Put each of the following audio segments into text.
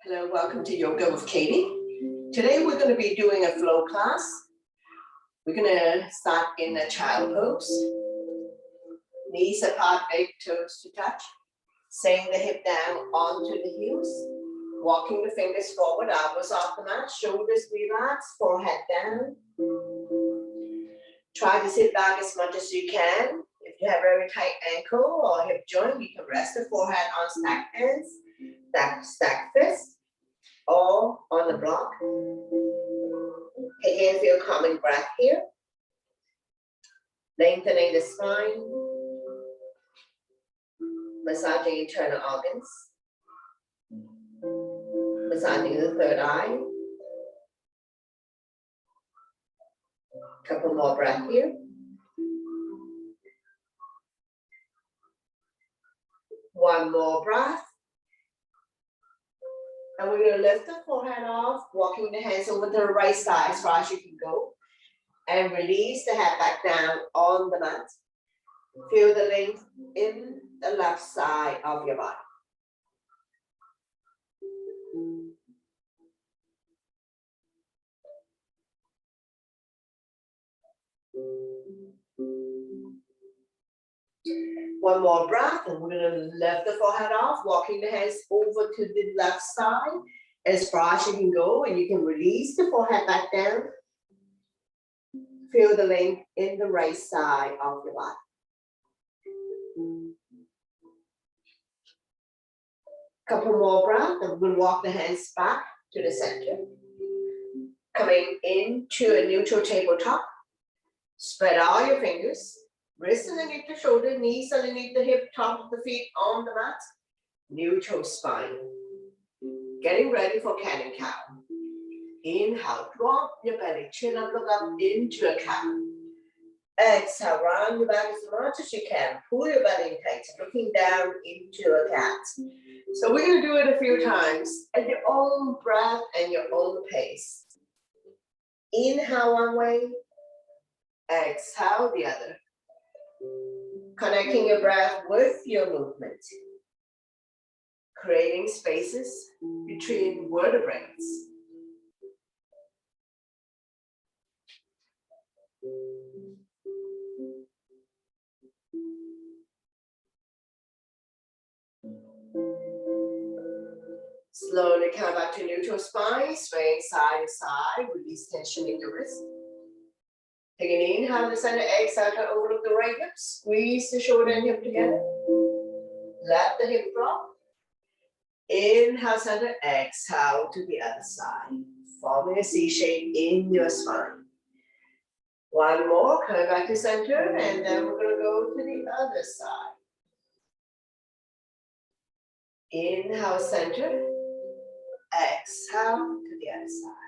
Hello, welcome to Yoga with Katie. Today we're going to be doing a flow class. We're going to start in a child pose. Knees apart, big toes to touch. Saying the hip down onto the heels. Walking the fingers forward, elbows off the mat, shoulders relaxed, forehead down. Try to sit back as much as you can. If you have very tight ankle or hip joint, you can rest the forehead on stacked hands, stack fists, or on the block. Again, feel calming breath here. Lengthening the spine. Massaging internal organs. Massaging the third eye. Couple more breaths here. One more breath. And we're going to lift the forehead off, walking the hands over to the right side as far as you can go. And release the head back down on the mat. Feel the length in the left side of your body. One more breath, and we're going to lift the forehead off, walking the hands over to the left side as far as you can go, and you can release the forehead back down. Feel the length in the right side of your body. Couple more breaths, and we're going to walk the hands back to the center. Coming into a neutral tabletop. Spread all your fingers. Wrists underneath the shoulder, knees underneath the hip, top of the feet on the mat. Neutral spine. Getting ready for cat and cow. Inhale, drop your belly, chin up, look up into a cow. Exhale, round your back as much as you can. Pull your belly in tight, looking down into a cat. So we're going to do it a few times at your own breath and your own pace. Inhale one way, exhale the other. Connecting your breath with your movement. Creating spaces between vertebrae. Slowly come back to neutral spine, swaying side to side, release tension in your wrist. Take an inhale to the center, exhale to overlook the right hip, squeeze the shoulder and hip together. Let the hip drop. Inhale center, exhale to the other side, forming a C shape in your spine. One more, come back to center, and then we're going to go to the other side. Inhale center, exhale to the other side.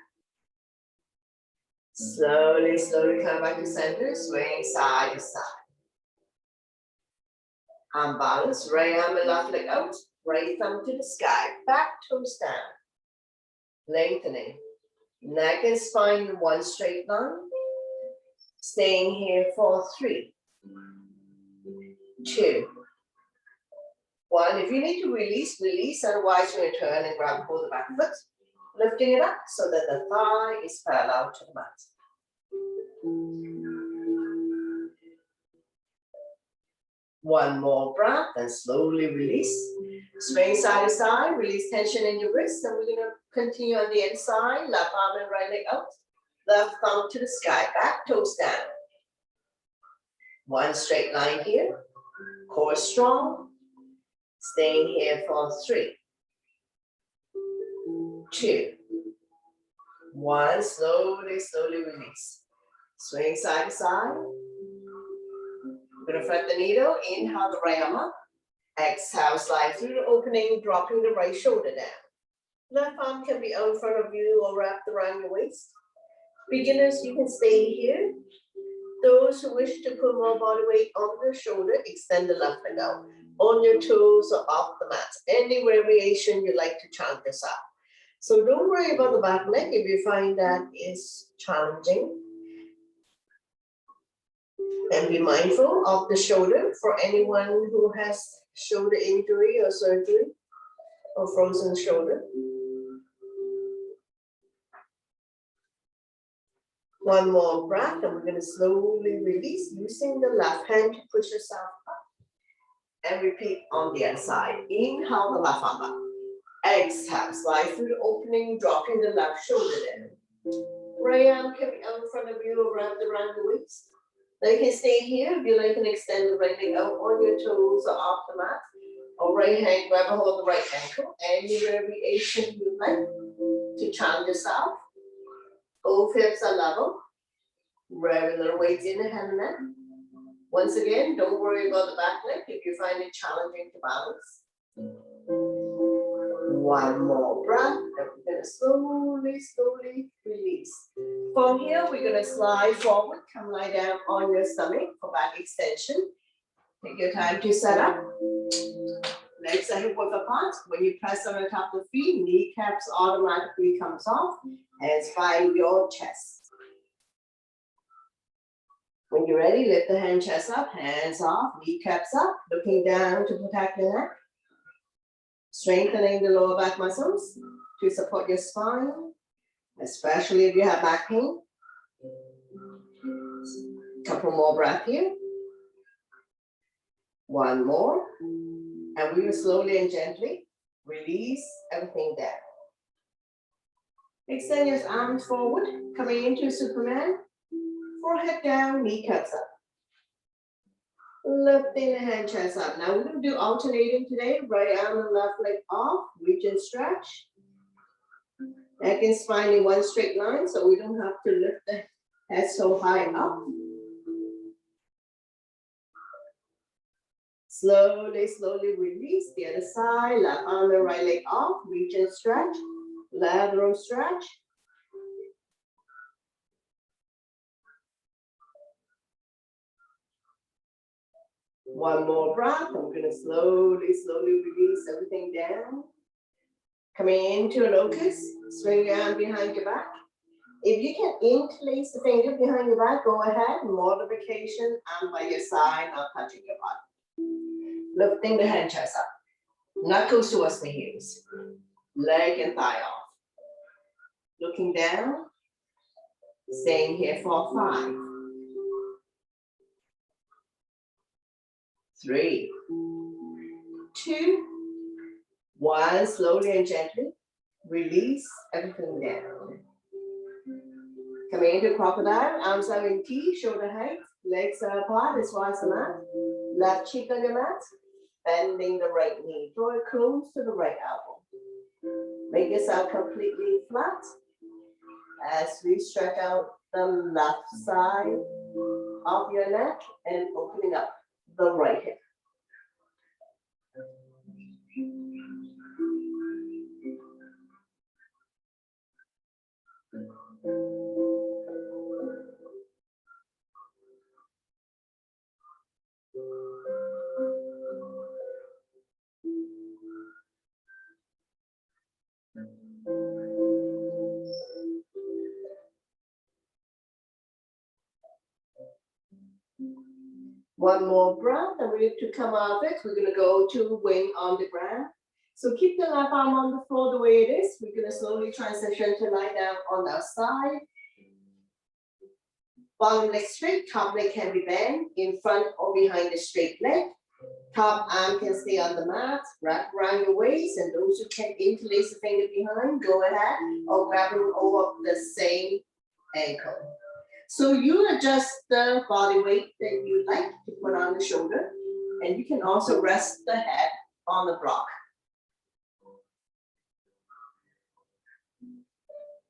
Slowly, slowly come back to center, swaying side to side. Arm balance, right arm and left leg out, right thumb to the sky, back toes down. Lengthening, neck and spine in one straight line. Staying here for 3, 2, 1. If you need to release, release, otherwise you turn and grab hold of the back foot. Lifting it up so that the thigh is parallel to the mat. One more breath and slowly release. Swing side to side, release tension in your wrist, and we're going to continue on the inside. Left arm and right leg out. Left thumb to the sky, back toes down. One straight line here. Core strong. Staying here for 3, 2, 1. Slowly, slowly release. Swing side to side. We're going to thread the needle. Inhale the right arm up. Exhale, slide through the opening, dropping the right shoulder down. Left arm can be out in front of you or wrapped around your waist. Beginners, you can stay here. Those who wish to put more body weight on the shoulder, extend the left leg out. On your toes or off the mat. Any variation you like to chant this out. So don't worry about the back leg if you find that is challenging. And be mindful of the shoulder for anyone who has shoulder injury or surgery or frozen shoulder. One more breath, and we're going to slowly release using the left hand to push yourself up. And repeat on the other side. Inhale the left arm up. Exhale, slide through the opening, dropping the left shoulder down. Right arm coming out in front of you, wrapped around the waist. Now you can stay here if you like and extend the right leg out on your toes or off the mat. Or right hand, grab a hold of the right ankle. Any variation you like to challenge yourself. Both hips are level. Regular weights in the hand and neck. Once again, don't worry about the back leg if you find it challenging to balance. One more breath, and we're going to slowly release. From here, we're going to slide forward, come lie down on your stomach for back extension. Take your time to set up. Legs are hip width apart. When you press on the top of the feet, kneecaps automatically comes off. Hands find your chest. When you're ready, lift the hand chest up, hands off, kneecaps up, looking down to protect the neck. Strengthening the lower back muscles to support your spine, especially if you have back pain. Couple more breaths here. One more. And we will slowly and gently release everything down. Extend your arms forward, coming into Superman. Forehead down, kneecaps up. Lifting the hand chest up. Now we're going to do alternating today. Right arm and left leg off. Reach and stretch. Neck and spine in one straight line, so we don't have to lift the head so high up. Slowly release. The other side. Left arm and right leg off. Reach and stretch. Lateral stretch. One more breath, and we're going to slowly release everything down. Coming into a locust, swing your arm behind your back. If you can interlace the finger behind your back, go ahead. Modification, arm by your side, not touching your body. Lifting the hand chest up. Knuckles towards the heels. Leg and thigh off. Looking down. Staying here for 5. 3, 2, 1. Slowly and gently release everything down. Coming into crocodile, arms are in T, shoulder height, legs are apart as wide as the mat. Left cheek on your mat, bending the right knee. Draw it close to the right elbow. Make yourself completely flat as we stretch out the left side of your neck and opening up the right hip. One more breath, and we need to come out of it. We're going to go to wing on the ground. So keep the left arm on the floor the way it is. We're going to slowly transition to lie down on our side. Bottom leg straight, top leg can be bent in front or behind the straight leg. Top arm can stay on the mat, wrap around your waist, and those who can interlace the finger behind, go ahead, or grab them over the same ankle. So you adjust the body weight that you like to put on the shoulder, and you can also rest the head on the block.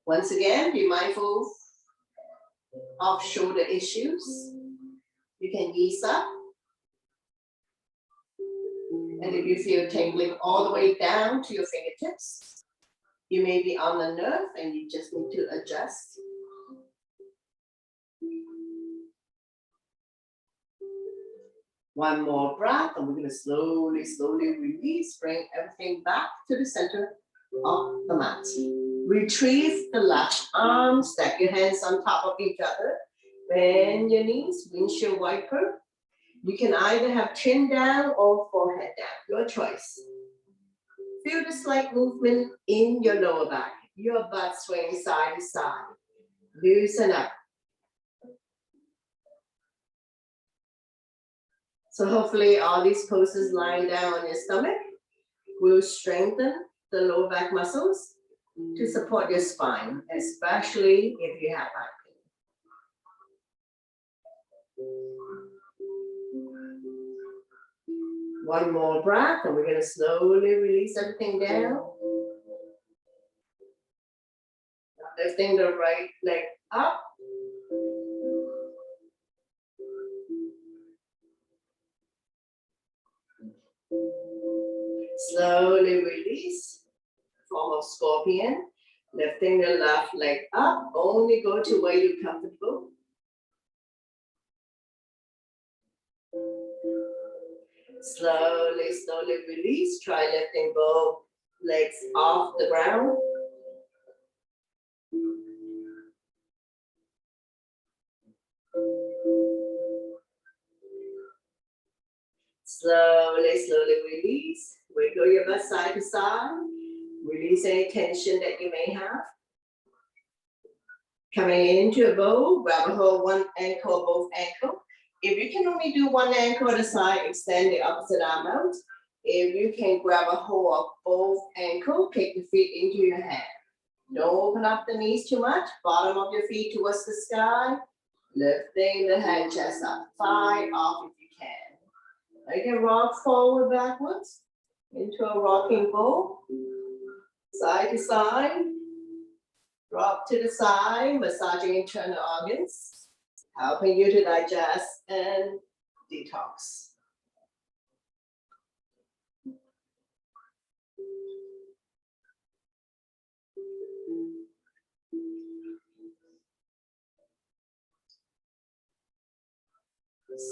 Once again, be mindful of shoulder issues. You can ease up. And if you feel tingling all the way down to your fingertips, you may be on the nerve and you just need to adjust. One more breath, and we're going to slowly release, bring everything back to the center of the mat. Retrieve the left arm, stack your hands on top of each other, Bend your knees, windshield wiper. You can either have chin down or forehead down, your choice. Feel the slight movement in your lower back, your butt swaying side to side. Loosen up. So hopefully all these poses lying down on your stomach will strengthen the lower back muscles to support your spine, especially if you have back pain. One more breath, and we're going to slowly release everything down. Lifting the right leg up. Slowly release, form of scorpion. Lifting the left leg up, only go to where you're comfortable. Slowly, slowly release. Try lifting both legs off the ground. Slowly, slowly release. Wiggle your butt side to side. Release any tension that you may have. Coming into a bow, grab a hold one ankle, both ankle. If you can only do one ankle at a side, extend the opposite arm out. If you can grab a hold of both ankle, kick the feet into your hand. Don't open up the knees too much. Bottom of your feet towards the sky. Lifting the head, chest up. Thigh off if you can. You can rock forward, backwards into a rocking bow. Side to side. Drop to the side, massaging internal organs, helping you to digest and detox.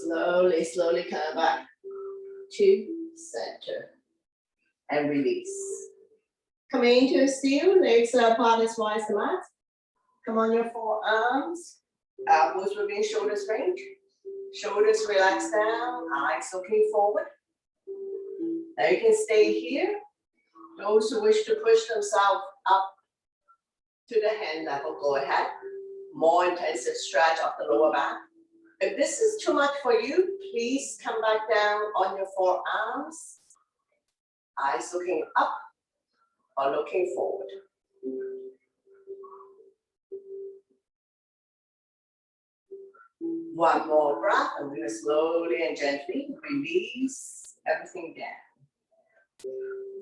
Slowly, slowly come back to center and release. Coming into a seal, legs are apart as wide as the mat. Come on your forearms, elbows within shoulders range. Shoulders relax down, eyes looking forward. Now you can stay here. Those who wish to push themselves up to the hand level, go ahead. More intensive stretch of the lower back. If this is too much for you, please come back down on your forearms. Eyes looking up or looking forward. One more breath, and we're going to slowly and gently release everything down.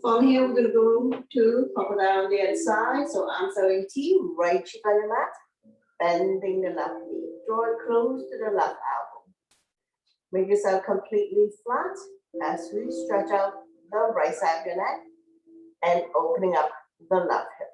From here, we're going to go to crocodile on the other side. So arms are in T, right cheek on the mat, bending the left knee. Draw it close to the left elbow. Make yourself completely flat as we stretch out the right side of your neck and opening up the left hip.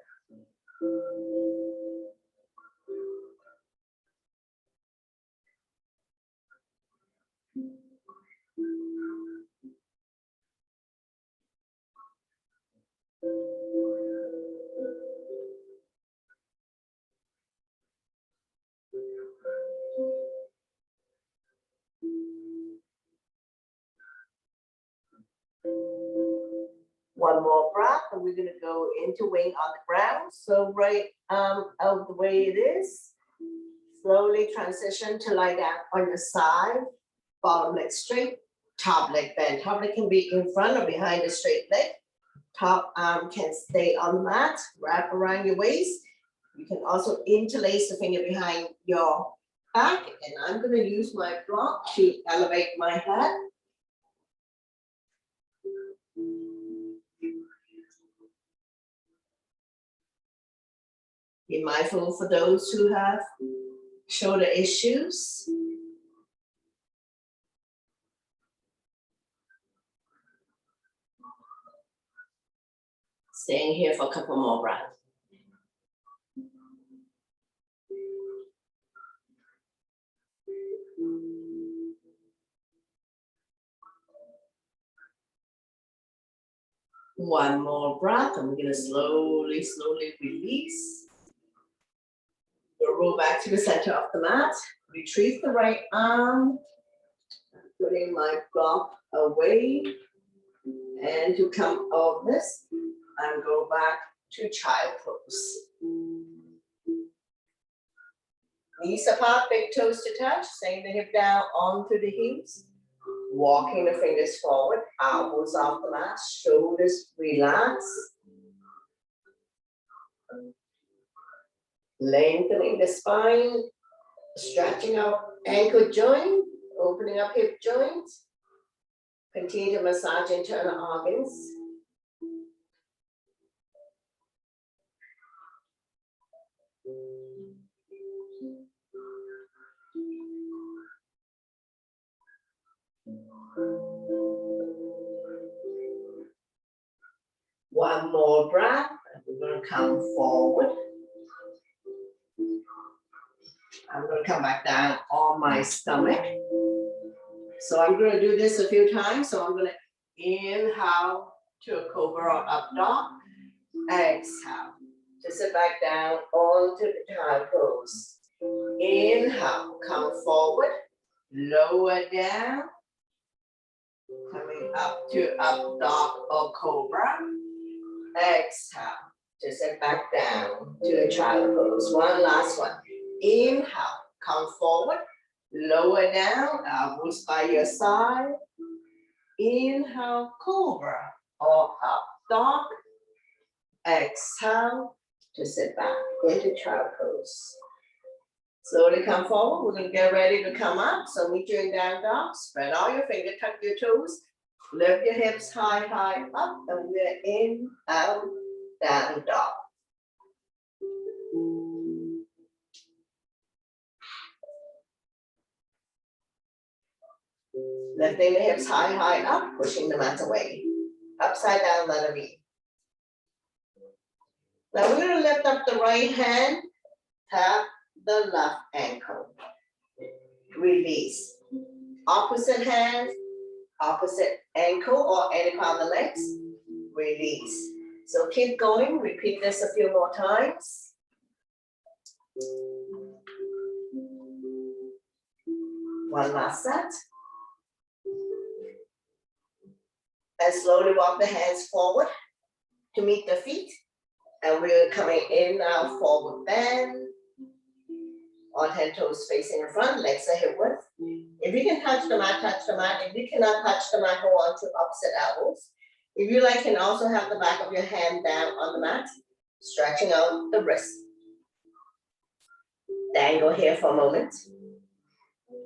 One more breath, and we're going to go into wing on the ground. So right out the way it is. Slowly transition to lie down on your side. Bottom leg straight, top leg bent. Top leg can be in front or behind the straight leg. Top arm can stay on the mat, wrap around your waist. You can also interlace the finger behind your back. And I'm going to use my block to elevate my head. Be mindful for those who have shoulder issues. Staying here for a couple more breaths. One more breath, and we're going to slowly, slowly release. We'll roll back to the center of the mat. Retrieve the right arm, putting my block away, and to come out of this and go back to child pose. Knees apart, big toes to touch, send the hip down onto the heels, walking the fingers forward, elbows off the mat, shoulders relax. Lengthening the spine, stretching out ankle joint, opening up hip joints. Continue to massage internal organs. One more breath, and we're going to come forward. I'm going to come back down on my stomach. So I'm going to do this a few times. So I'm going to inhale to a cobra or up dog. Exhale to sit back down onto the child pose. Inhale, come forward, lower down, coming up to up dog or cobra. Exhale to sit back down to a child pose. One last one. Inhale, come forward, lower down, elbows by your side. Inhale, cobra or up dog. Exhale to sit back into child pose. Slowly come forward. We're going to get ready to come up. So meet you in down dog. Spread all your fingers, tuck your toes. Lift your hips high, high up. And we're in, out, down dog. Lifting the hips high, high up. Pushing the mat away. Upside down, letter V. Now we're going to lift up the right hand. Tap the left ankle. Release. Opposite hand, opposite ankle or any part of the legs. Release. So keep going. Repeat this a few more times. One last set. And slowly walk the hands forward to meet the feet. And we're coming in now, forward bend. On 10 toes facing in front, legs are hip width. If you can touch the mat, touch the mat. If you cannot touch the mat, go on to opposite elbows. If you like, can also have the back of your hand down on the mat, stretching out the wrist. Dangle here for a moment.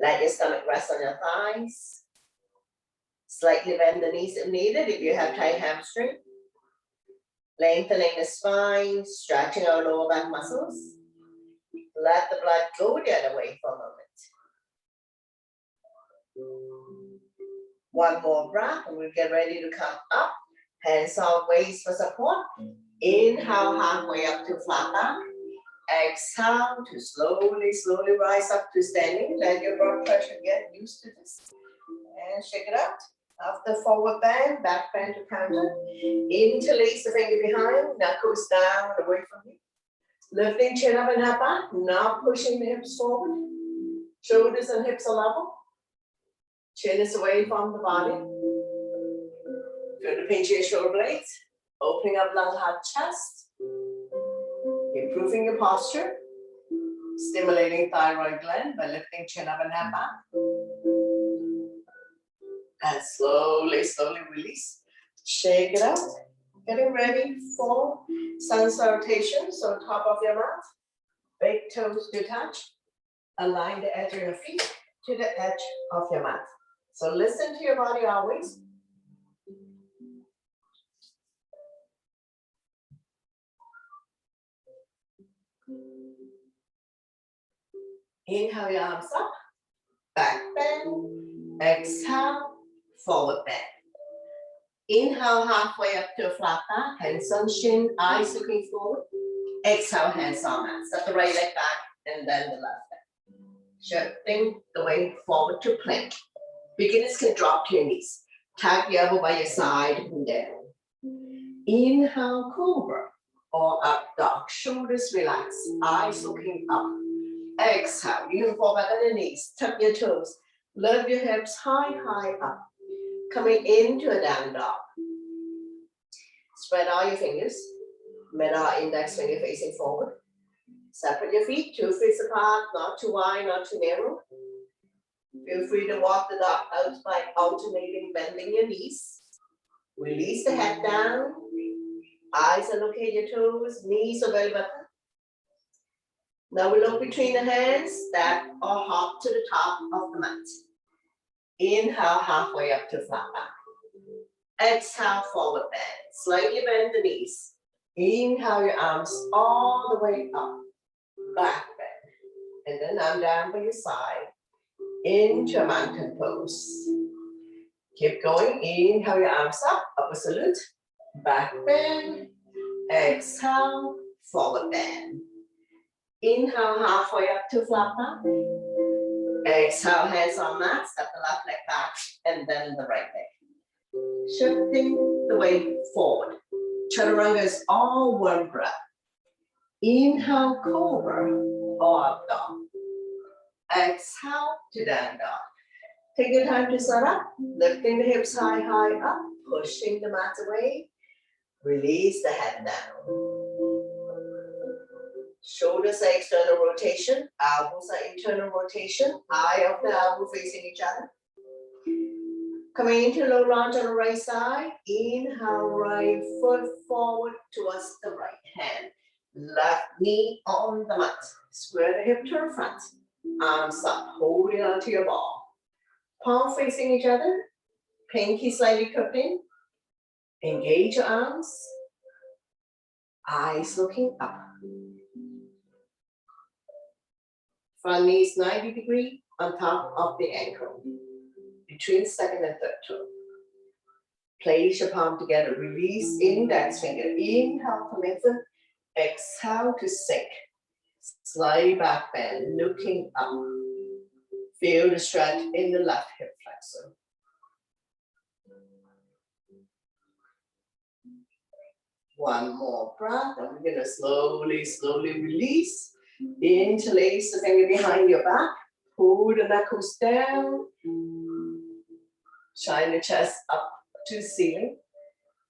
Let your stomach rest on your thighs. Slightly bend the knees if needed, if you have tight hamstring. Lengthening the spine, stretching out lower back muscles. Let the blood go the other way for a moment. One more breath, and we'll get ready to come up. Hands on waist for support. Inhale, halfway up to flat back. Exhale to slowly, slowly rise up to standing. Let your blood pressure get used to this. And shake it out. After forward bend, back bend to counter. Interlace the finger behind, knuckles down away from you. Lifting chin up and head back, now pushing the hips forward. Shoulders and hips are level. Chin is away from the body. Feel the pinch of your shoulder blades. Opening up lung, heart, chest. Improving your posture. Stimulating thyroid gland by lifting chin up and head back. And slowly, slowly release. Shake it out. Getting ready for sun salutation. So top of your mat. Big toes to touch. Align the edge of your feet to the edge of your mat. So listen to your body always. Inhale your arms up. Back bend. Exhale. Forward bend. Inhale halfway up to a flat back. Hands on shin. Eyes looking forward. Exhale, hands on mat. Step the right leg back and then the left leg. Shifting the weight forward to plank. Beginners can drop to your knees. Tap your elbow by your side and down. Inhale, cobra or up dog. Shoulders relax. Eyes looking up. Exhale, you can fall back on the knees, tuck your toes, lift your hips high, high up. Coming into a down dog. Spread out your fingers, middle index finger facing forward. Separate your feet, 2 feet apart, not too wide, not too narrow. Feel free to walk the dog out by alternating, bending your knees. Release the head down. Eyes are looking at your toes, knees are belly button. Now we look between the hands, step or hop to the top of the mat. Inhale, halfway up to flat back. Exhale, forward bend. Slightly bend the knees. Inhale, your arms all the way up. Back bend. And then arm down by your side. Into a mountain pose. Keep going. Inhale, your arms up. Upward salute. Back bend. Exhale, forward bend. Inhale, halfway up to flat back. Exhale, hands on mat. Step the left leg back and then the right leg. Shifting the weight forward. Chaturanga is all one breath. Inhale, cobra or up dog. Exhale to down dog. Take your time to set up. Lifting the hips high, high up. Pushing the mat away. Release the head down. Shoulders are external rotation. Elbows are internal rotation. Eye of the elbow facing each other. Coming into low lunge on the right side. Inhale, right foot forward towards the right hand. Left knee on the mat. Square the hip to the front. Arms up, holding onto your ball. Palm facing each other. Pinky slightly cupping. Engage your arms. Eyes looking up. Front knees 90 degrees on top of the ankle. Between second and third toe. Place your palm together. Release index finger. Inhale to lengthen. Exhale to sink. Slight back bend. Looking up. Feel the stretch in the left hip flexor. One more breath. And we're going to slowly, slowly release. Interlace the finger behind your back. Pull the knuckles down. Shine the chest up to the ceiling.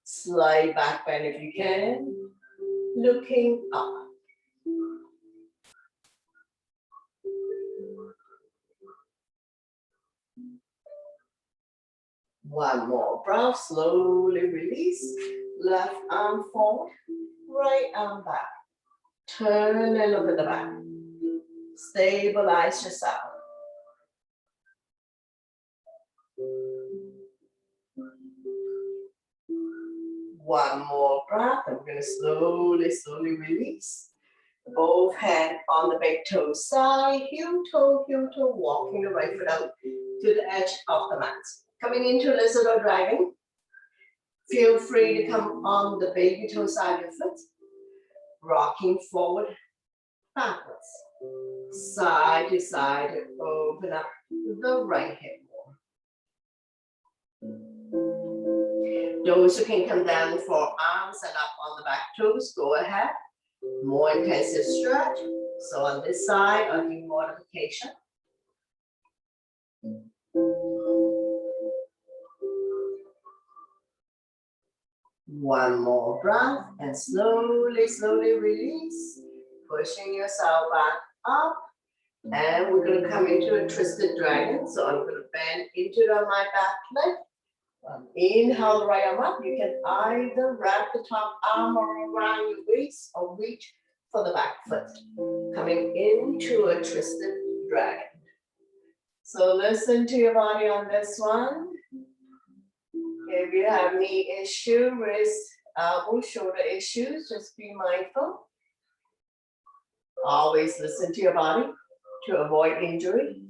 Slight back bend if you can. Looking up. One more breath. Slowly release. Left arm forward. Right arm back. Turn and look at the back. Stabilize yourself. One more breath. And we're going to slowly, slowly release. Both hands on the big toe side. Heel toe, walking the right foot out to the edge of the mat. Coming into lizard or dragon. Feel free to come on the baby toe side of your foot. Rocking forward, backwards. Side to side, open up the right hip more. Those who can come down for arms and up on the back toes, go ahead. More intensive stretch. So on this side, I'll do modification. One more breath and slowly, slowly release. Pushing yourself back up. And we're going to come into a twisted dragon. So I'm going to bend into my back leg. Inhale, right arm up. You can either wrap the top arm around your waist or reach for the back foot. Coming into a twisted dragon. So listen to your body on this one. If you have knee issue, wrist, elbow, shoulder issues, just be mindful. Always listen to your body to avoid injury.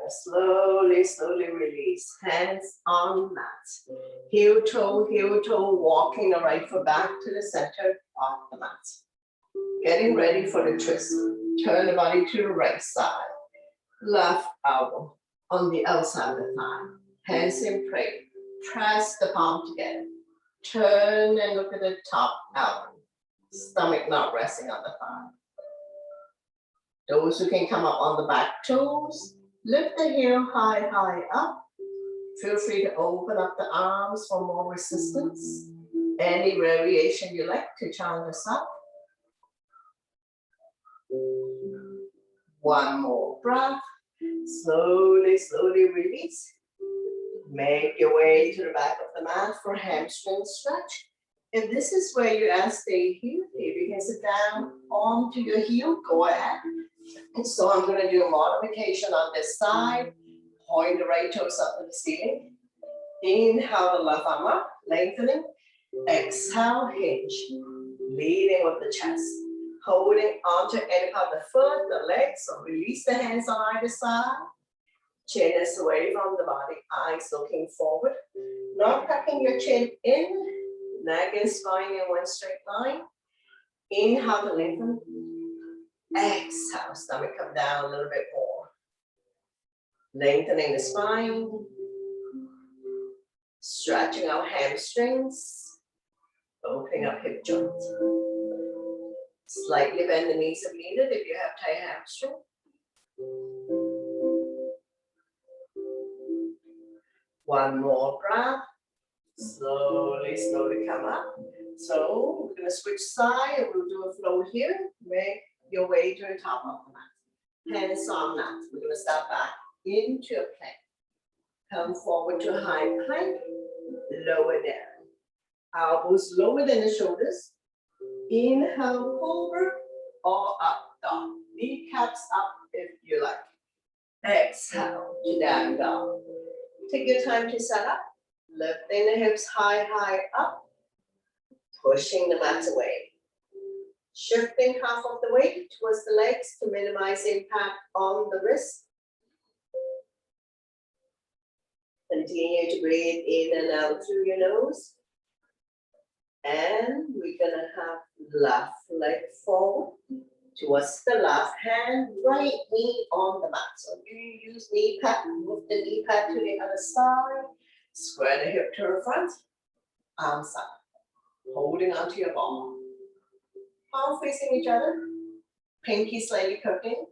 Slowly, slowly release. Hands on mat. Heel toe, walking the right foot back to the center of the mat. Getting ready for the twist. Turn the body to the right side. Left elbow on the outside of the thigh. Hands in prayer. Press the palm together. Turn and look at the top elbow. Stomach not resting on the thigh. Those who can come up on the back toes, lift the heel high, high up. Feel free to open up the arms for more resistance. Any variation you like to challenge us up. One more breath. Slowly, slowly release. Make your way to the back of the mat for hamstring stretch. If this is where you stay here, if you can sit down onto your heel, go ahead. And so I'm going to do a modification on this side. Point the right toes up to the ceiling. Inhale the left arm up, lengthening. Exhale, hinge. Leading with the chest. Holding onto any part of the foot, the legs, so release the hands on either side. Chin is away from the body, eyes looking forward. Not tucking your chin in, neck and spine in one straight line. Inhale to lengthen. Exhale, stomach come down a little bit more. Lengthening the spine. Stretching our hamstrings. Opening up hip joints. Slightly bend the knees if needed if you have tight hamstring. One more breath. Slowly, slowly come up. So we're going to switch side and we'll do a flow here. Make your way to the top of the mat. Hands on mat. We're going to step back into a plank. Come forward to a high plank. Lower down. Elbows lower than the shoulders. Inhale, cobra or up dog. Kneecaps up if you like. Exhale to down dog. Take your time to set up. Lifting the hips high, high up. Pushing the mat away. Shifting half of the weight towards the legs to minimize impact on the wrist. Continue to breathe in and out through your nose. And we're gonna have left leg forward towards the left hand, right knee on the mat. So you use knee pad, move the knee pad to the other side, square the hip to the front, arms up, holding onto your ball. Palms facing each other, pinky slightly curved in,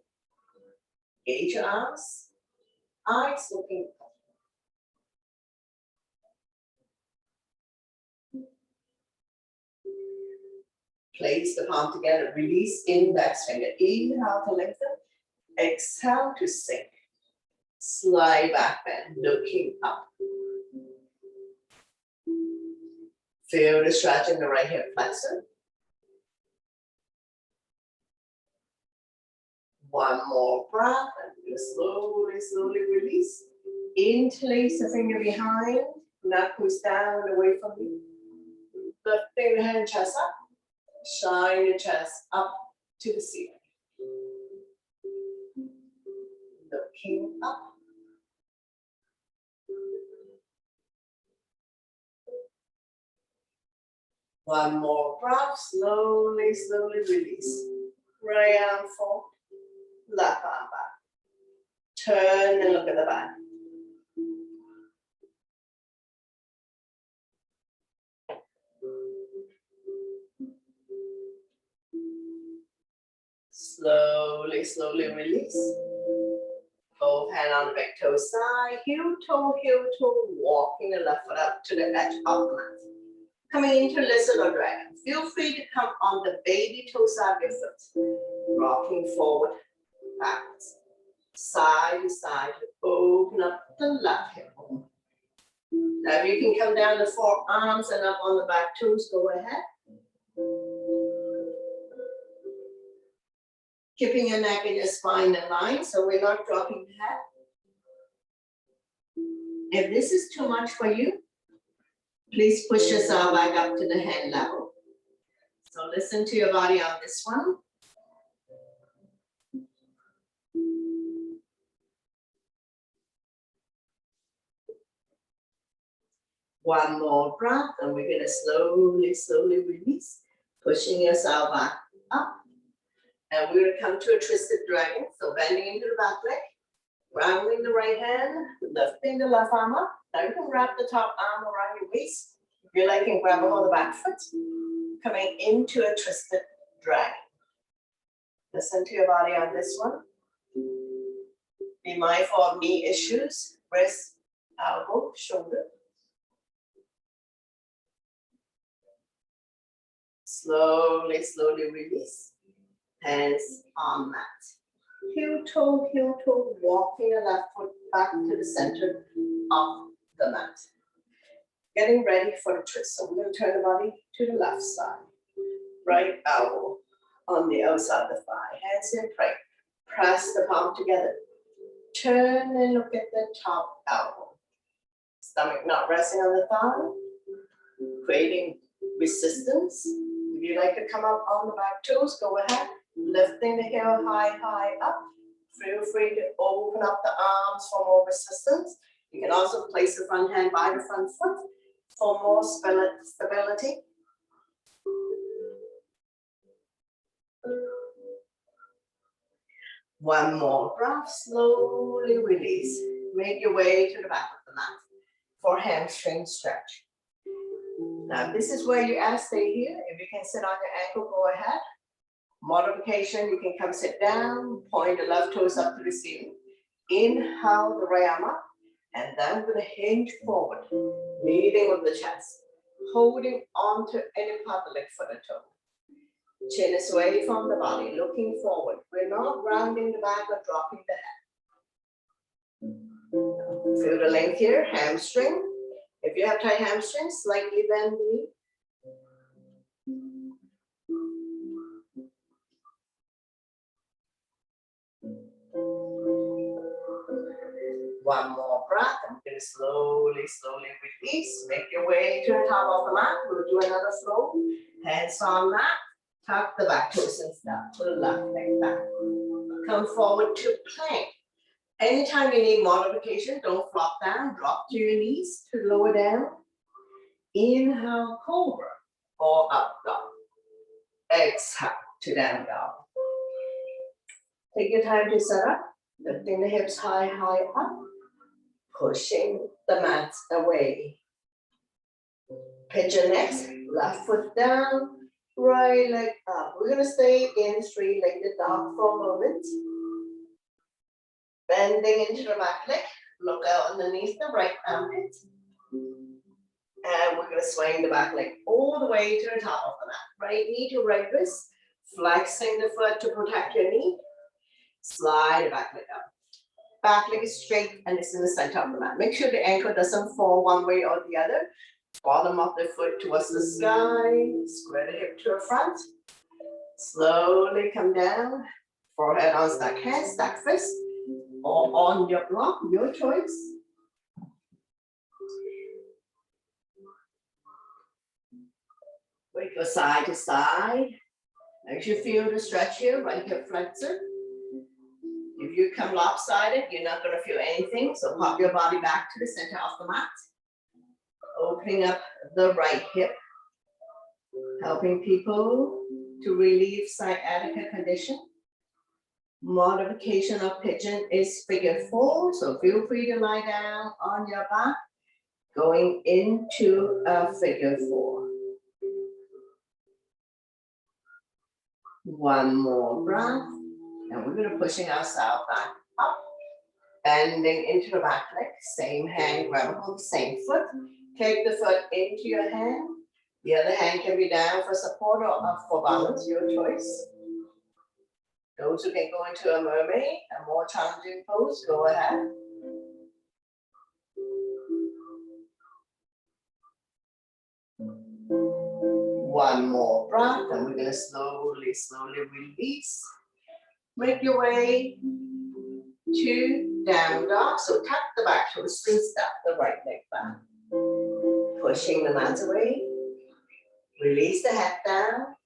gauge your arms, eyes looking up. Place the palm together, release index finger. Inhale to lengthen, exhale to sink. Slide back bend, looking up. Feel the stretch in the right hip flexor. One more breath, and you slowly, slowly release. Interlace the finger behind, neck goes down away from you. Lifting the hand, chest up. Shine your chest up to the ceiling. Looking up. One more breath, slowly, slowly release. Right arm forward, left arm back. Turn and look at the back. Slowly, slowly release. Both hand on the back toe side, heel toe, walking the left foot up to the edge of the mat. Coming into lizard or dragon. Feel free to come on the baby toe side of your foot. Rocking forward, backwards. Side to side, open up the left hip. Now if you can come down the forearms and up on the back toes, go ahead. Keeping your neck and your spine in line so we're not dropping the head. If this is too much for you, please push yourself back up to the hand level. So listen to your body on this one. One more breath, and we're gonna slowly, slowly release, pushing yourself back up. And we're gonna come to a twisted dragon. So bending into the back leg, rounding the right hand, lifting the left arm up. Now you can wrap the top arm around your waist. If you like, you can grab a hold of the back foot. Coming into a twisted dragon. Listen to your body on this one. Be mindful of knee issues, wrist, elbow, shoulder. Slowly, slowly release. Hands on mat. Heel toe, walking the left foot back to the center of the mat. Getting ready for the twist. So we're going to turn the body to the left side. Right elbow on the outside of the thigh. Hands in prayer. Press the palm together. Turn and look at the top elbow. Stomach not resting on the thigh. Creating resistance. If you like to come up on the back toes, go ahead. Lifting the heel high, high up. Feel free to open up the arms for more resistance. You can also place the front hand by the front foot for more stability. One more breath, slowly release. Make your way to the back of the mat for hamstring stretch. Now this is where you stay here. If you can sit on your ankle, go ahead. Modification, you can come sit down, point the left toes up to the ceiling. Inhale the right arm up, and then we're going to hinge forward, leading with the chest, holding onto any part of the leg for the toe. Chin is away from the body, looking forward. We're not rounding the back or dropping the head. Feel the length here, hamstring. If you have tight hamstrings, slightly bend the knee. One more breath. I'm going to slowly, slowly release. Make your way to the top of the mat. We'll do another flow. Hands on mat. Tuck the back toes and step to the left leg back. Come forward to plank. Anytime you need modification, don't flop down. Drop to your knees to lower down. Inhale, cobra or up dog. Exhale to down dog. Take your time to set up. Lifting the hips high, high up. Pushing the mats away. Pigeon next. Left foot down. Right leg up. We're going to stay in three-legged dog for a moment. Bending into the back leg. Look out underneath the right armpit. And we're going to swing the back leg all the way to the top of the mat. Right knee to right wrist. Flexing the foot to protect your knee. Slide the back leg up. Back leg is straight and it's in the center of the mat. Make sure the ankle doesn't fall one way or the other. Bottom of the foot towards the sky. Square the hip to the front. Slowly come down. Forehead on stack hands, stack fist. Or on your block, your choice. Wiggle side to side. As you feel the stretch here, right hip flexor. If you come lopsided, you're not going to feel anything. So pop your body back to the center of the mat. Opening up the right hip. Helping people to relieve sciatica condition. Modification of pigeon is figure 4. So feel free to lie down on your back. Going into a figure 4. One more breath. And we're going to pushing ourselves back up. Bending into the back leg. Same hand, grab a hold, same foot. Take the foot into your hand. The other hand can be down for support or up for balance, your choice. Those who can go into a mermaid, a more challenging pose, go ahead. One more breath, and we're going to slowly, slowly release. Make your way to down dog. So tuck the back toes, spin step the right leg back. Pushing the mat away. Release the head down.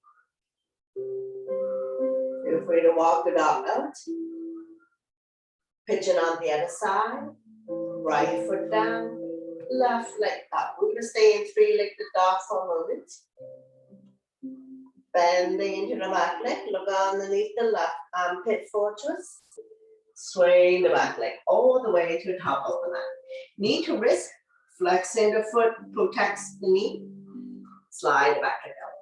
Feel free to walk the dog out. Pigeon on the other side. Right foot down. Left leg up. We're going to stay in three-legged dog for a moment. Bending into the back leg. Look underneath the left armpit for twist. Swing the back leg all the way to the top of the mat. Knee to wrist. Flexing the foot protects the knee. Slide the back leg out.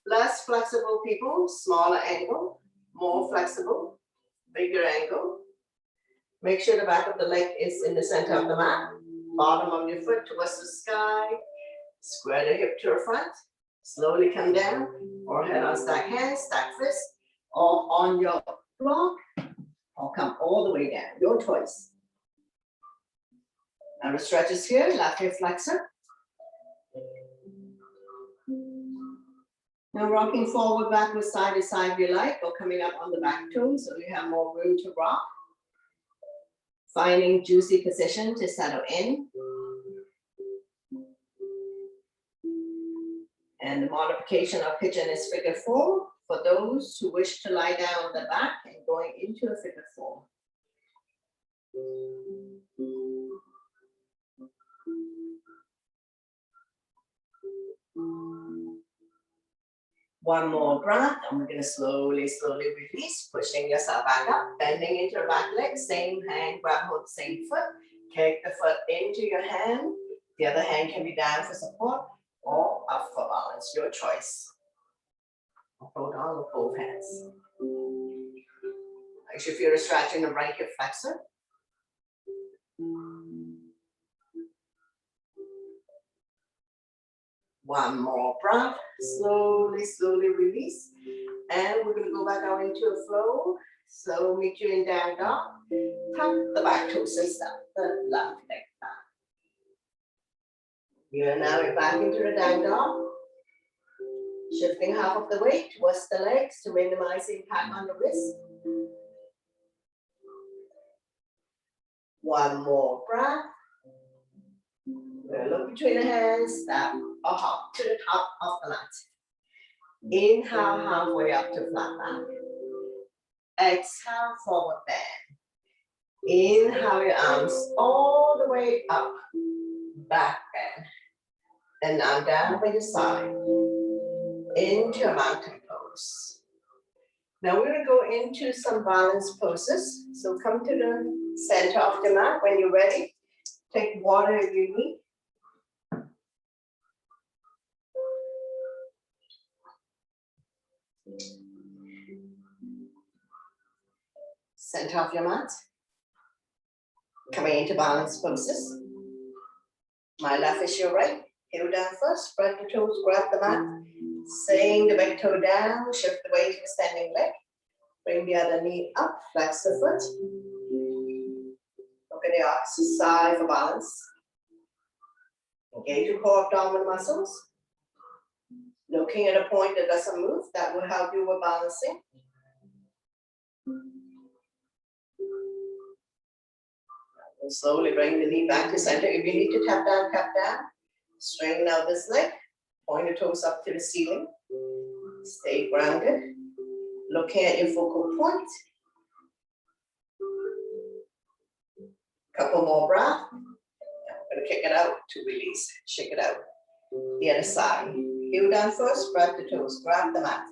Less flexible people, smaller angle. more flexible, bigger angle. Make sure the back of the leg is in the center of the mat. Bottom of your foot towards the sky. Square the hip to the front. Slowly come down. Forehead on stack hands, stack fist, or on your block, or come all the way down. Your choice. Now the stretch is here. Left hip flexor. Now rocking forward, backward, side to side if you like, or coming up on the back toes so you have more room to rock. Finding juicy position to settle in. And the modification of pigeon is figure 4 for those who wish to lie down on the back and going into a figure 4. One more breath, and we're going to slowly, slowly release, pushing yourself back up, bending into the back leg, same hand, grab hold the same foot, kick the foot into your hand, the other hand can be down for support or up for balance, your choice. Hold on with both hands. I should feel a stretch in the right hip flexor. One more breath, slowly, slowly release. And we're going to go back out into a flow. So meet you in down dog. Tuck the back toes and step the left leg back. You're now back into the down dog. Shifting half of the weight towards the legs to minimize impact on the wrist. One more breath. Look between the hands, step or hop to the top of the mat. Inhale halfway up to flat back. Exhale, forward bend. Inhale your arms all the way up, back bend. And now down by your side, into a mountain pose. Now we're going to go into some balance poses. So come to the center of the mat when you're ready. Take water if you need. Center of your mat. Coming into balance poses. My left is your right. Heel down first. Spread the toes, grab the mat. Saying the big toe down. Shift the weight to the standing leg. Bring the other knee up. Flex the foot. Look at the opposite side for balance. Engage your core abdominal muscles. Looking at a point that doesn't move, that will help you with balancing. And slowly bring the knee back to center. If you need to tap down, tap down. Straighten out this leg. Point the toes up to the ceiling. Stay grounded. Looking at your focal point. Couple more breaths. I'm going to kick it out to release it. Shake it out. The other side. Heel down first, spread the toes, grab the mat.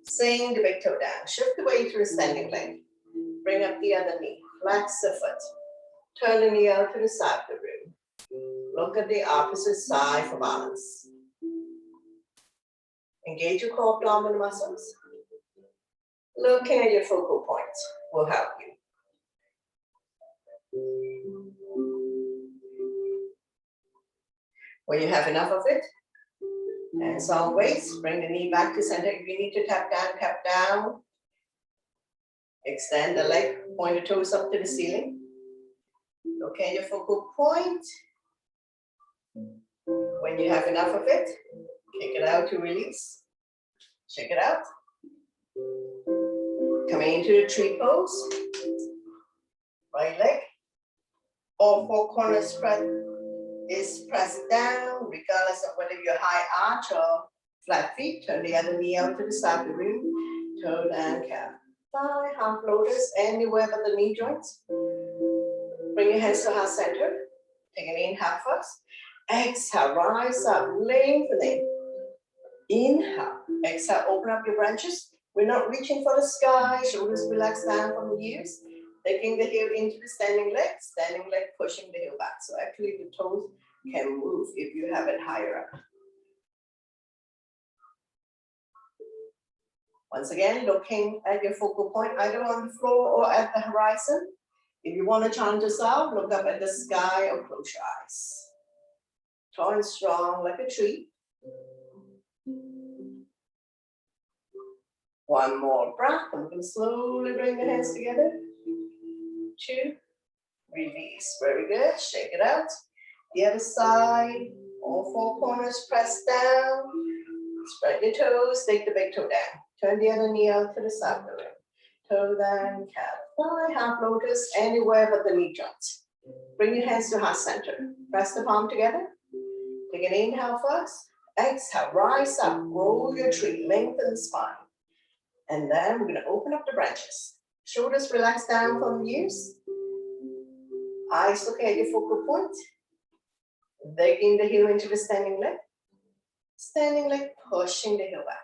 Sing the big toe down. Shift the weight to a standing leg. Bring up the other knee. Flex the foot. Turn the knee out to the side of the room. Look at the opposite side for balance. Engage your core abdominal muscles. Looking at your focal points will help you. When you have enough of it, hands on waist, bring the knee back to center. If you need to tap down, tap down. Extend the leg, point the toes up to the ceiling. Look at your focal point. When you have enough of it, kick it out to release. Check it out. Coming into the tree pose. Right leg. All four corners spread is pressed down, regardless of whether you're high arch or flat feet. Turn the other knee out to the side of the room. Toe down, calf. Thigh, half lotus, anywhere but the knee joints. Bring your hands to heart center. Take an inhale first. Exhale, rise up, lengthening. Inhale. Exhale, open up your branches. We're not reaching for the sky. Shoulders relax down from the ears. Taking the heel into the standing leg pushing the heel back. So actually the toes can move if you have it higher up. Once again, looking at your focal point, either on the floor or at the horizon. If you want to chant yourself, look up at the sky or close your eyes. Tall and strong like a tree. One more breath, and we can slowly bring the hands together. 2, release, very good, shake it out. The other side, all 4 corners press down. Spread your toes, take the big toe down. Turn the other knee out to the side of the room. Toe down, cat, fly, half lotus, anywhere but the knee joints. Bring your hands to heart center. Press the palm together. Take an inhale first. Exhale, rise up, grow your tree, lengthen the spine. And then we're gonna open up the branches. Shoulders relax down from the ears. Eyes look at your focal point. Digging the heel into the standing leg. Standing leg, pushing the heel back.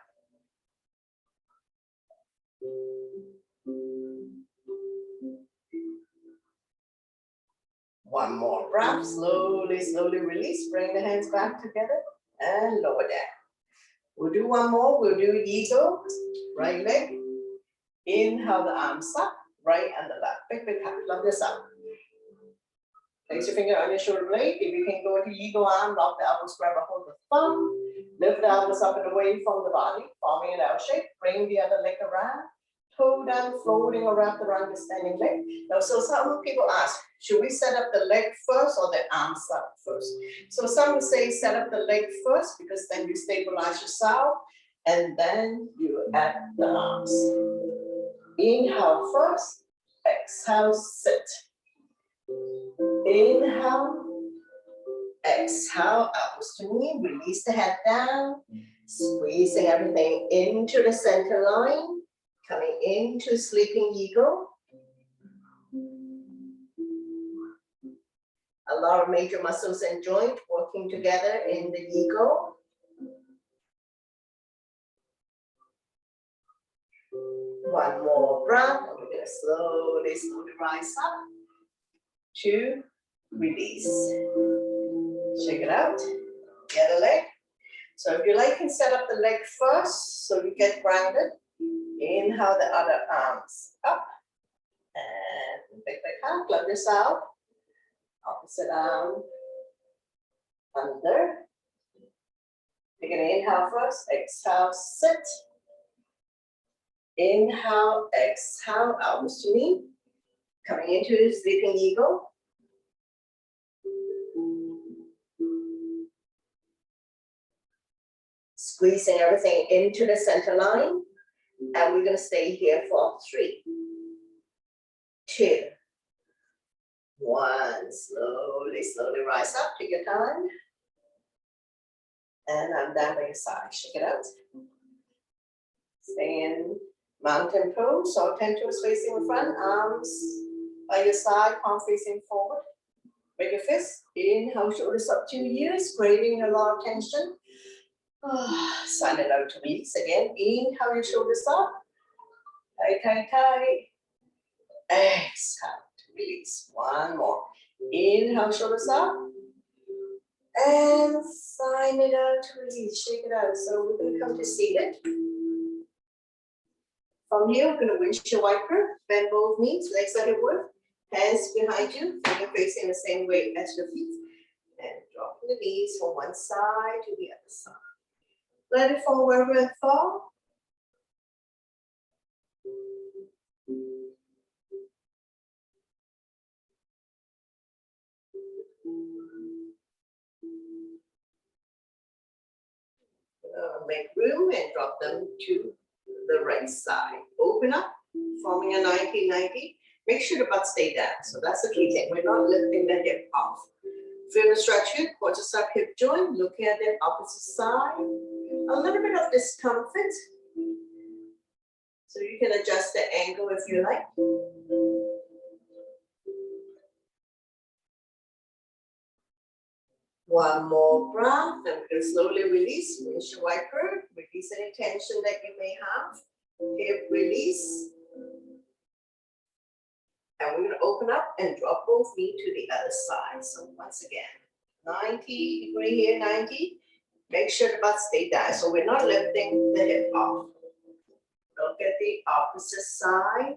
One more breath, slowly, slowly release. Bring the hands back together and lower down. We'll do one more, we'll do eagle, right leg. Inhale the arms up, right and the left. Big, big hug, love this up. Place your finger on your shoulder blade. If you can go into eagle arm, lock the elbows, grab a hold of the thumb. Lift the elbows up and away from the body, forming an L shape. Bring the other leg around. Toe down, floating or wrapped around the standing leg. Now, so some people ask, should we set up the leg first or the arms up first? So some would say set up the leg first because then you stabilize yourself and then you add the arms. Inhale first, exhale, sit. Inhale, exhale, elbows to knee, release the head down, squeezing everything into the center line, coming into sleeping eagle. A lot of major muscles and joints working together in the eagle. One more breath, and we're gonna slowly, slowly rise up. 2, release. Shake it out. The other leg. So if you like, you can set up the leg first so you get grounded. Inhale the other arms up. And big, big hug. Love this out. Opposite arm. Under. Take an inhale first. Exhale, sit. Inhale, exhale, elbows to knee. Coming into sleeping eagle. Squeezing everything into the center line. And we're going to stay here for 3, 2, 1. Slowly, slowly rise up. Take your time. And I'm down by your side. Shake it out. Stay in mountain pose. So 10 toes facing in front. Arms by your side. Palm facing forward. Bring your fist. Inhale, shoulders up to your ears. Craving a lot of tension. Sign it out to release again. Inhale your shoulders up. Tight, tight, tight. Exhale to release. One more. Inhale, shoulders up. And sign it out to release. Shake it out. So we're going to come to seated. From here, we're going to windshield wiper. Bend both knees, legs at your width. Hands behind you. Finger facing the same way as your feet. And dropping the knees from one side to the other side. Let it fall wherever it falls. Make room and drop them to the right side. Open up, forming a 90-90. Make sure the butt stay down. So that's the key thing. We're not lifting the hip off. Feel the stretch here, quadricep hip joint, looking at the opposite side. A little bit of discomfort. So you can adjust the angle if you like. One more breath, and we're going to slowly release. Windshield wiper, release any tension that you may have. Hip release. And we're going to open up and drop both feet to the other side. So once again, 90 degree here, 90. Make sure the butt stay down. So we're not lifting the hip off. Look at the opposite side.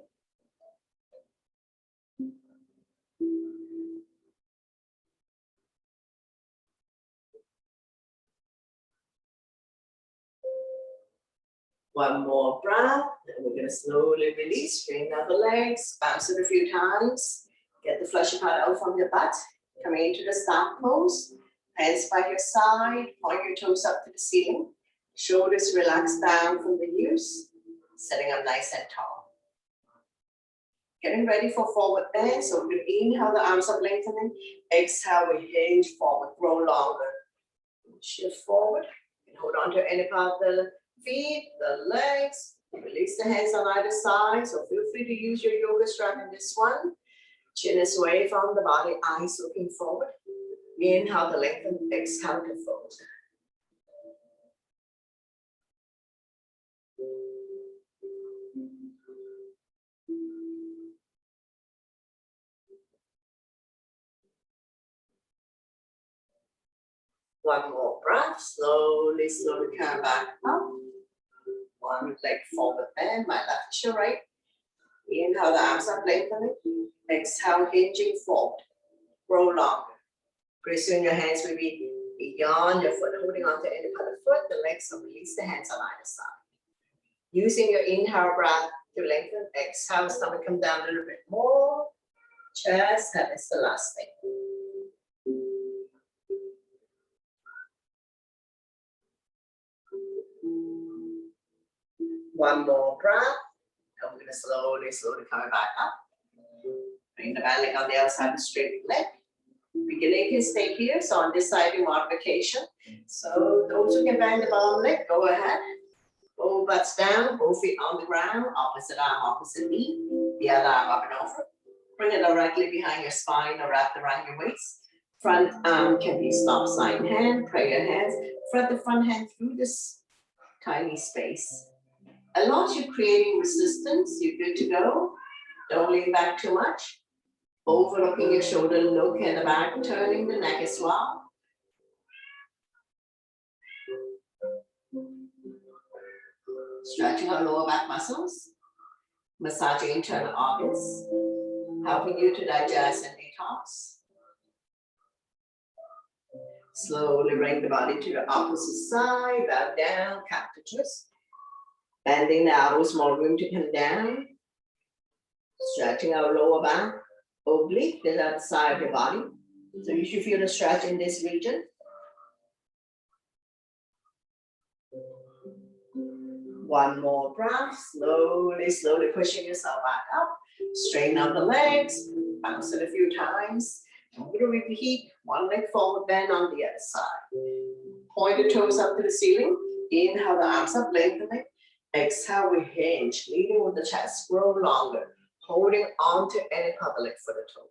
One more breath, and we're going to slowly release, straighten out the legs, bounce it a few times. Get the flush pad out from your butt. Coming into the start pose. Hands by your side, point your toes up to the ceiling. Shoulders relax down from the use. Sitting up nice and tall. Getting ready for forward bend. So we inhale, the arms up lengthening. Exhale, we hinge forward, grow longer. Shift forward and hold on to any part of the feet, the legs. Release the hands on either side. So feel free to use your yoga strap in this one. Chin is away from the body, eyes looking forward. Inhale to lengthen, exhale to fold. One more breath, slowly, slowly come back up. One leg forward bend, my left to your right. Inhale, the arms up lengthening. Exhale, hinging forward. Grow longer. Pressing your hands will be beyond your foot, holding on to any part of the foot, the legs, so release the hands on either side. Using your inhale breath to lengthen, exhale, stomach come down a little bit more. Chest, that is the last thing. One more breath, and we're going to slowly, slowly come back up. Bring the back leg on the outside, the straight leg. Beginning can stay here, so on this side, you want vacation. So those who can bend the bottom leg, go ahead. Both butts down, both feet on the ground, opposite arm, opposite knee, the other arm up and over. Bring it directly behind your spine or wrapped around your waist. Front arm can be stop sign hand, prayer hands. Front the front hand through this tiny space. As long as you're creating resistance, you're good to go. Don't lean back too much. Overlooking your shoulder, look at the back, turning the neck as well. Stretching our lower back muscles, massaging internal organs, helping you to digest and detox. Slowly bring the body to the opposite side, bow down, cactus twist. Bending the elbows, more room to come down. Stretching our lower back, oblique, the other side of your body. So you should feel the stretch in this region. One more breath, slowly, slowly pushing yourself back up. Straighten out the legs, bounce it a few times. I'm going to repeat, one leg forward bend on the other side. Point the toes up to the ceiling. Inhale, the arms up, lengthening. Exhale, we hinge, leading with the chest, grow longer. Holding on to any part of the leg for the toe.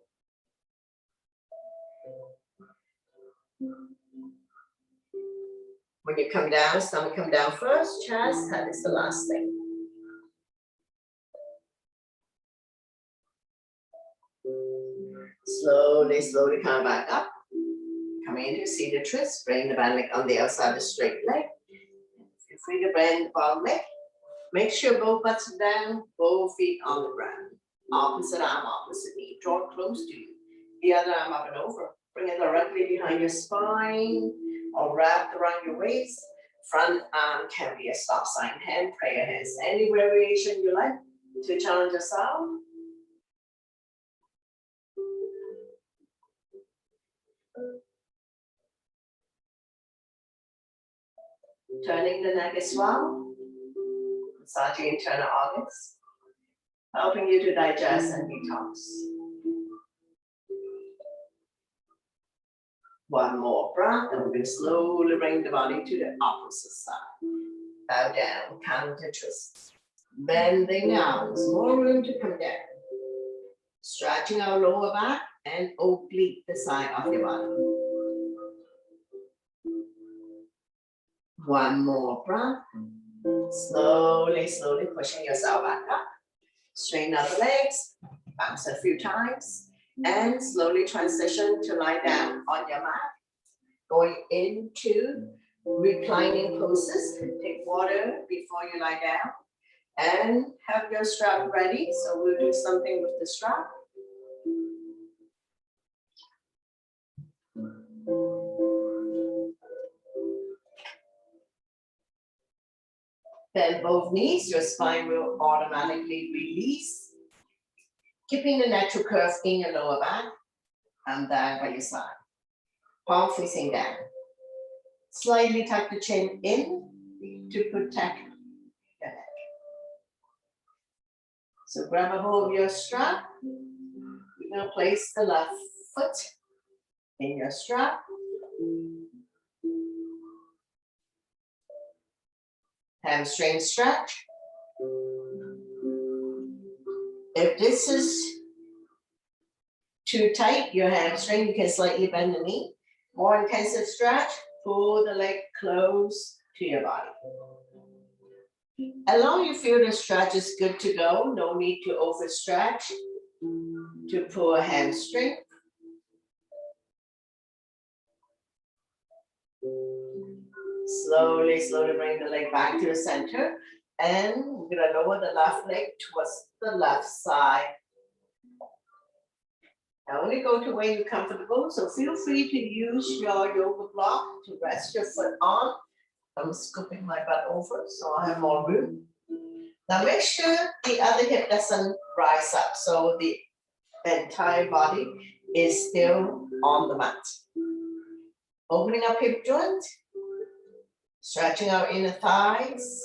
When you come down, stomach come down first, chest, that is the last thing. Slowly, slowly come back up. Come into seated twist, bring the band leg on the outside of the straight leg. Feel free to bend the bottom leg. Make sure both butts are down, both feet on the ground. Opposite arm, opposite knee. Draw close to you. The other arm up and over. Bring it directly behind your spine or wrapped around your waist. Front arm can be a stop sign hand, prayer hands. Any variation you like to challenge yourself. Turning the neck as well. Massaging internal organs. Helping you to digest and detox. One more breath, and we're going to slowly bring the body to the opposite side. Bow down, counter twist. Bending arms, more room to come down. Stretching our lower back and oblique the side of your body. One more breath. Slowly, slowly pushing yourself back up. Straighten out the legs, bounce a few times, and slowly transition to lie down on your mat. Going into reclining poses. Take water before you lie down. And have your strap ready. So we'll do something with the strap. Bend both knees, your spine will automatically release, keeping the natural curve in your lower back and down by your side. Palm facing down. Slightly tuck the chin in to protect your neck. So grab a hold of your strap. You're going to place the left foot in your strap. Hamstring stretch. If this is too tight, your hamstring, you can slightly bend the knee. More intensive stretch, pull the leg close to your body. As long as you feel the stretch is good to go, no need to overstretch to pull a hamstring. Slowly, slowly bring the leg back to the center. And we're gonna lower the left leg towards the left side. Now only go to where you're comfortable, so feel free to use your yoga block to rest your foot on. I'm scooping my butt over so I have more room. Now make sure the other hip doesn't rise up, so the entire body is still on the mat. Opening up hip joint, stretching our inner thighs.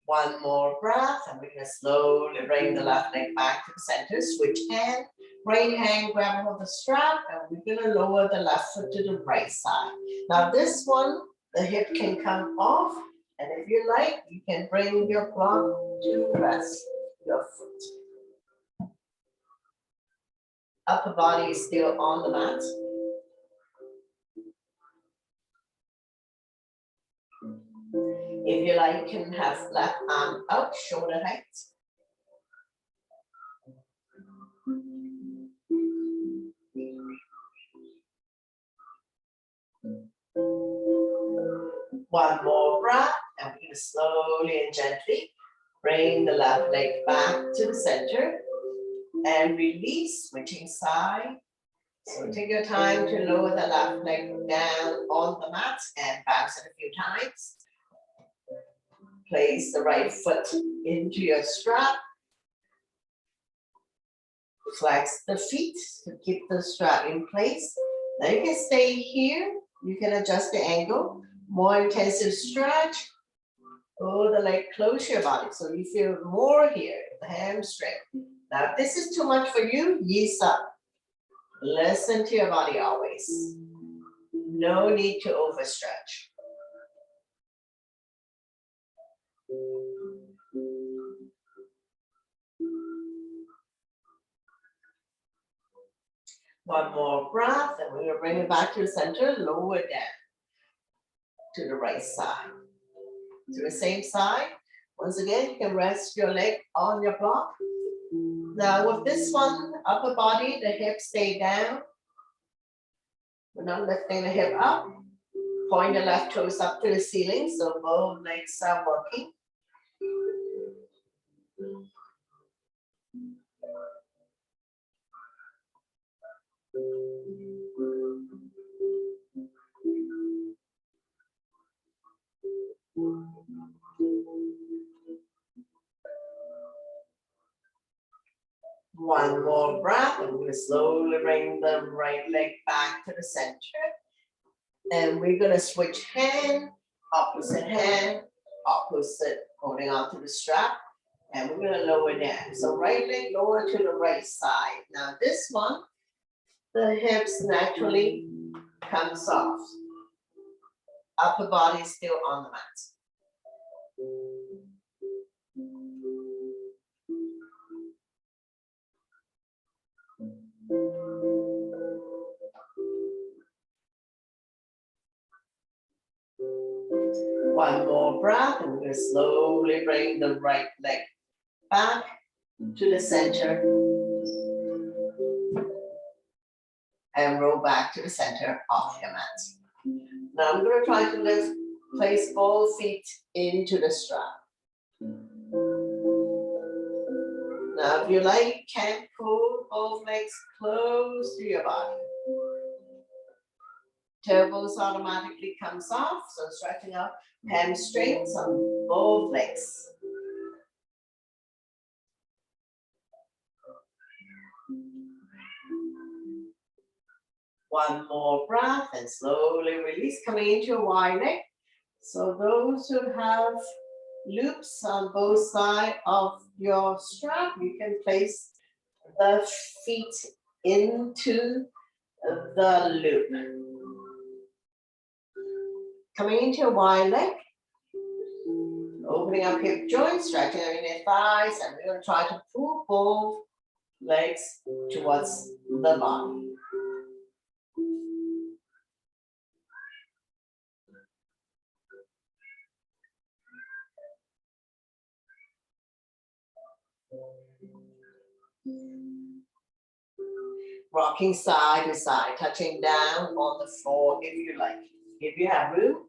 One more breath, and we're going to slowly bring the left leg back to the center. Switch hand, right hand, grab hold of the strap, and we're going to lower the left foot to the right side. Now this one, the hip can come off, and if you like, you can bring your block to rest your foot. Upper body is still on the mat. If you like, you can have left arm out, shoulder height. One more breath, and we're going to slowly and gently bring the left leg back to the center and release, switching side. So take your time to lower the left leg down on the mat and bounce it a few times. Place the right foot into your strap. Flex the feet to keep the strap in place. Now you can stay here. You can adjust the angle. More intensive stretch. Pull the leg close to your body so you feel more here, the hamstring. Now if this is too much for you, ease up. Listen to your body always. No need to overstretch. One more breath, and we're gonna bring it back to the center, lower down to the right side. To the same side. Once again, you can rest your leg on your block. Now with this one, upper body, the hips stay down. We're not lifting the hip up. Point the left toes up to the ceiling, so both legs are working. One more breath, and we're going to slowly bring the right leg back to the center. And we're going to switch hand, opposite, holding on to the strap. And we're going to lower down. So right leg lower to the right side. Now this one, the hips naturally come soft. Upper body is still on the mat. One more breath, and we're going to slowly bring the right leg back to the center. and roll back to the center of your mat. Now I'm going to try to place both feet into the strap. Now, if you like, can pull both legs close to your body. Turbos automatically comes off, so stretching out hamstrings on both legs. One more breath and slowly release, coming into a wide neck. So those who have loops on both sides of your strap, you can place the feet into the loop. Coming into a wide leg, opening up hip joints, stretching out your thighs, and we're going to try to pull both legs towards the body. Rocking side to side, touching down on the floor if you like, if you have room.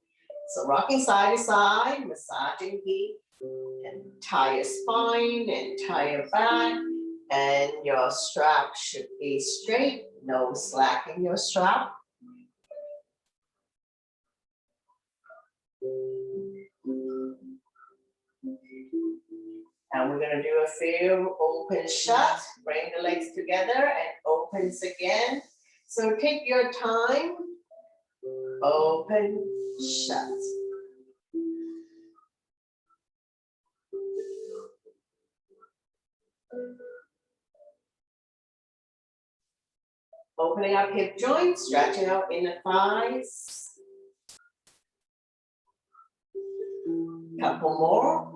So rocking side to side, massaging the entire spine, entire back, and your strap should be straight, no slack in your strap. And we're gonna do a few open shut, bring the legs together and opens again. So take your time, open, shut. Opening up hip joints, stretching out inner thighs. Couple more.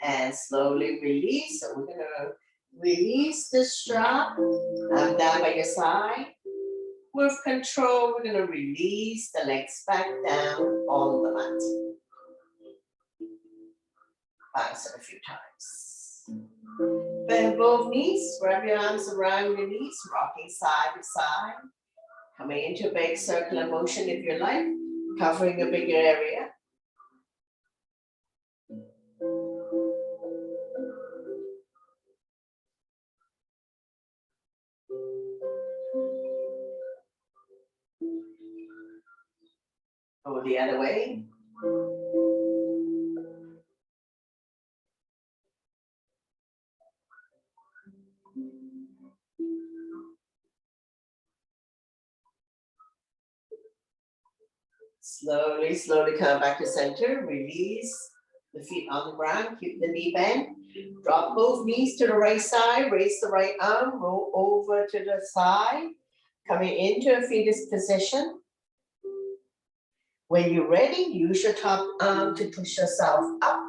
And slowly release. So we're gonna release the strap down by your side. With control, we're gonna release the legs back down on the mat. Bounce it a few times. Bend both knees, wrap your arms around your knees, rocking side to side. Coming into a big circular motion if you like, covering a bigger area. Go the other way. Slowly, slowly come back to center. Release the feet on the ground. Keep the knee bent. Drop both knees to the right side. Raise the right arm. Roll over to the side. Coming into a fetus position. When you're ready, use your top arm to push yourself up.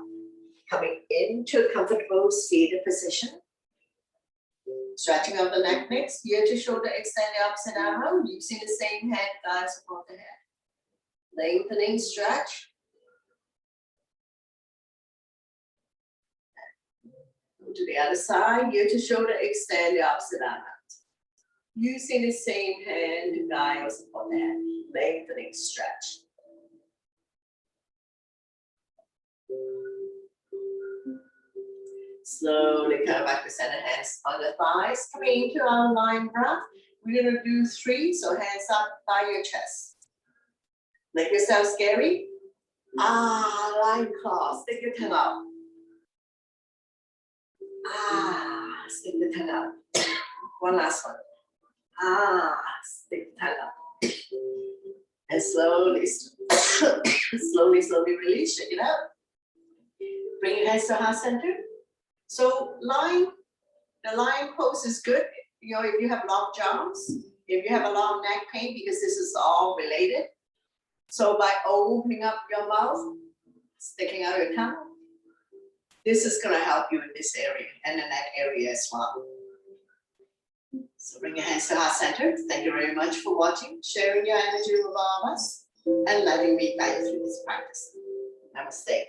Coming into a comfortable seated position. Stretching out the neck next. Ear to shoulder, extend the opposite arm. Using the same hand, guide support the head. Lengthening stretch. Go to the other side, ear to shoulder, extend the opposite arm out. Using the same hand to guide or support the head. Lengthening stretch. Slowly come back to center, hands on the thighs. Coming into our line breath. We're gonna do 3, so hands up by your chest. Make yourself scary. Line claw, stick your tongue out. Stick the tongue out. One last one. Stick the tongue out. And slowly, slowly release, shake it out. Bring your hands to heart center. So the line pose is good. You know, if you have long jumps, if you have a long neck pain, because this is all related. So by opening up your mouth, sticking out your tongue, this is going to help you in this area and the neck area as well. So bring your hands to heart center. Thank you very much for watching, sharing your energy with all of us, and letting me guide you through this practice. Namaste.